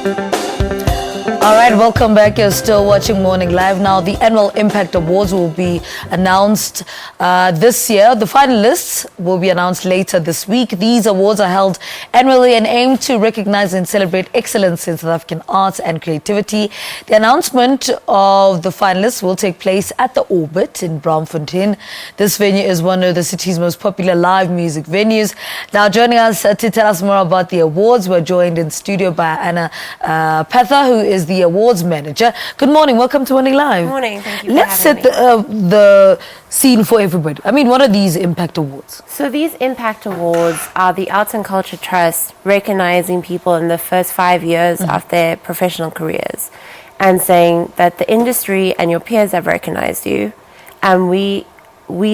All right, welcome back. You're still watching Morning Live. Now, the annual Impact Awards will be announced this year. The finalists will be announced later this week. These awards are held annually and aim to recognize and celebrate excellence in South African arts and creativity. The announcement of the finalists will take place at the Orbit in Braamfontein. This venue is one of the city's most popular live music venues. Now, joining us to tell us more about the awards, we're joined in studio by Anna Petha, who is the awards manager. Good morning. Welcome to Morning Live. Good morning. Thank you. Let's set the scene for everybody. I mean, what are these Impact Awards? So these Impact Awards are the Arts and Culture Trust recognizing people in the first 5 years of their professional careers and saying that the industry and your peers have recognized you, and we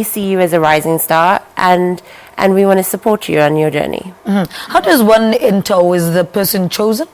see you as a rising star, and we want to support you on your journey. How does one enter, or is the person chosen?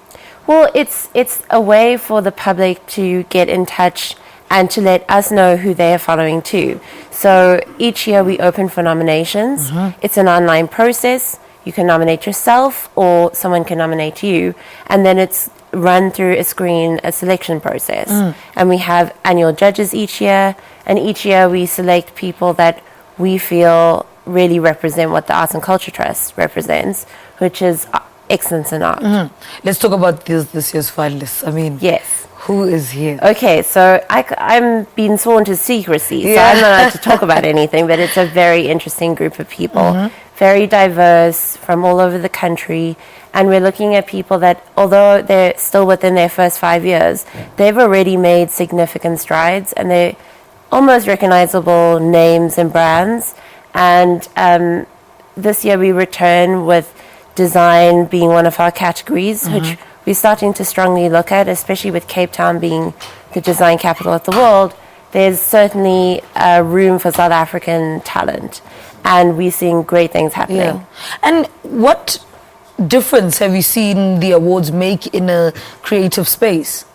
Well, it's a way for the public to get in touch and to let us know who they are following too. So each year we open for nominations. It's an online process. You can nominate yourself or someone can nominate you. And then it's run through a selection process. And we have annual judges each year. And each year we select people that we feel really represent what the Arts and Culture Trust represents, which is excellence in art. Let's talk about this year's finalists. I mean, yes. Who is here? Okay, so I'm being sworn to secrecy, so I'm not allowed to talk about anything, but it's a very interesting group of people, very diverse from all over the country, and we're looking at people that, although they're still within their first 5 years, they've already made significant strides, and they're almost recognizable names and brands. And this year we return with design being one of our categories, which we're starting to strongly look at, especially with Cape Town being the design capital of the world. There's certainly room for South African talent, and we're seeing great things happening. Yeah. And what difference have you seen the awards make in a creative space?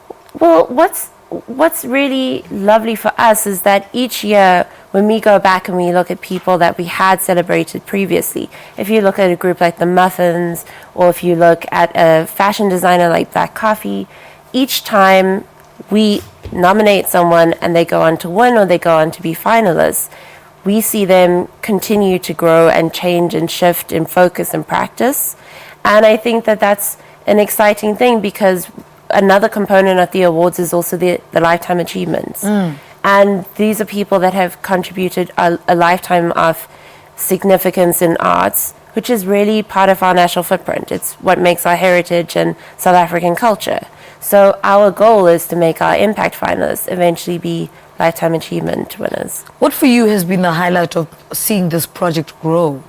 Well, what's really lovely for us is that each year when we go back and we look at people that we had celebrated previously, if you look at a group like the Muffins, or if you look at a fashion designer like Black Coffee, each time we nominate someone and they go on to win or they go on to be finalists, we see them continue to grow and change and shift in focus and practice. And I think that that's an exciting thing, because another component of the awards is also the lifetime achievements. And these are people that have contributed a lifetime of significance in arts, which is really part of our national footprint. It's what makes our heritage and South African culture. So our goal is to make our Impact finalists eventually be lifetime achievement winners. What for you has been the highlight of seeing this project grow?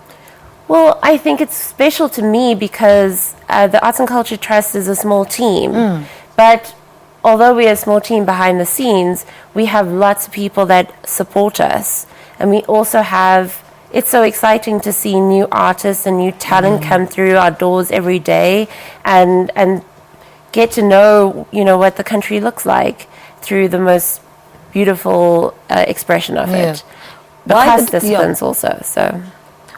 Well, I think it's special to me because the Arts and Culture Trust is a small team, but although we're a small team behind the scenes, we have lots of people that support us. And we also have, it's so exciting to see new artists and new talent come through our doors every day and get to know, what the country looks like through the most beautiful expression of it. Across disciplines also, so.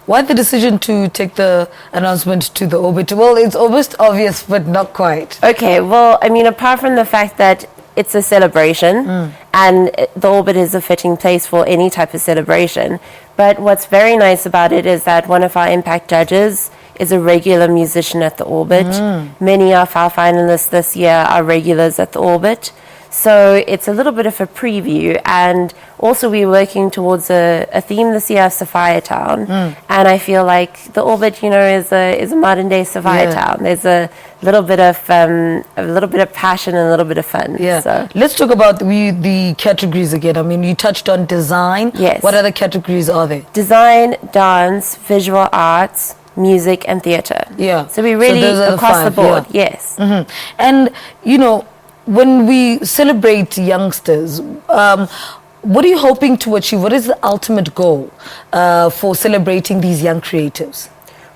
Why the decision to take the announcement to the Orbit? Well, it's almost obvious, but not quite. Okay, well, I mean, apart from the fact that it's a celebration, and the Orbit is a fitting place for any type of celebration, but what's very nice about it is that one of our Impact judges is a regular musician at the Orbit. Many of our finalists this year are regulars at the Orbit. So it's a little bit of a preview, and also we're working towards a theme this year of Sapphire Town, and I feel like the Orbit, is a modern day Sapphire Town. There's a little bit of passion and a little bit of fun. Yeah. So. Let's talk about the categories again. I mean, you touched on design. Yes. What other categories are there? Design, dance, visual arts, music, and theatre. Yeah. So we really across the board. Yes. And when we celebrate youngsters, what are you hoping to achieve? What is the ultimate goal for celebrating these young creatives?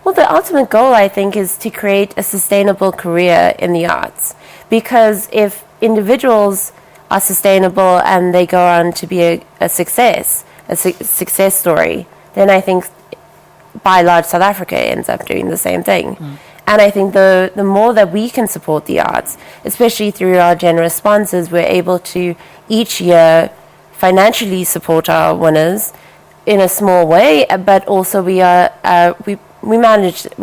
Well, the ultimate goal, I think, is to create a sustainable career in the arts. Because if individuals are sustainable and they go on to be a success story, then I think by and large South Africa ends up doing the same thing. And I think the more that we can support the arts, especially through our generous sponsors, we're able to each year financially support our winners in a small way, but also we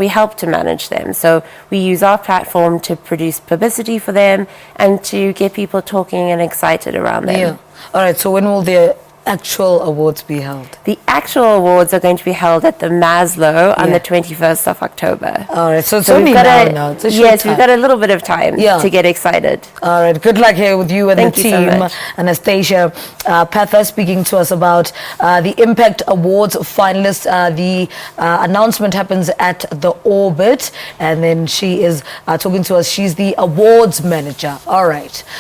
help to manage them. So we use our platform to produce publicity for them and to get people talking and excited around them. Yeah. All right. So when will the actual awards be held? The actual awards are going to be held at the Maslow on the 21st of October. All right. So it's only now. It's a short yes, time. we've got a little bit of time to get excited. All right. Good luck here with you and Thank the you so team. much. Anastasia Patha speaking to us about the Impact Awards finalists. The announcement happens at the Orbit, and then she is talking to us. She's the awards manager. All right.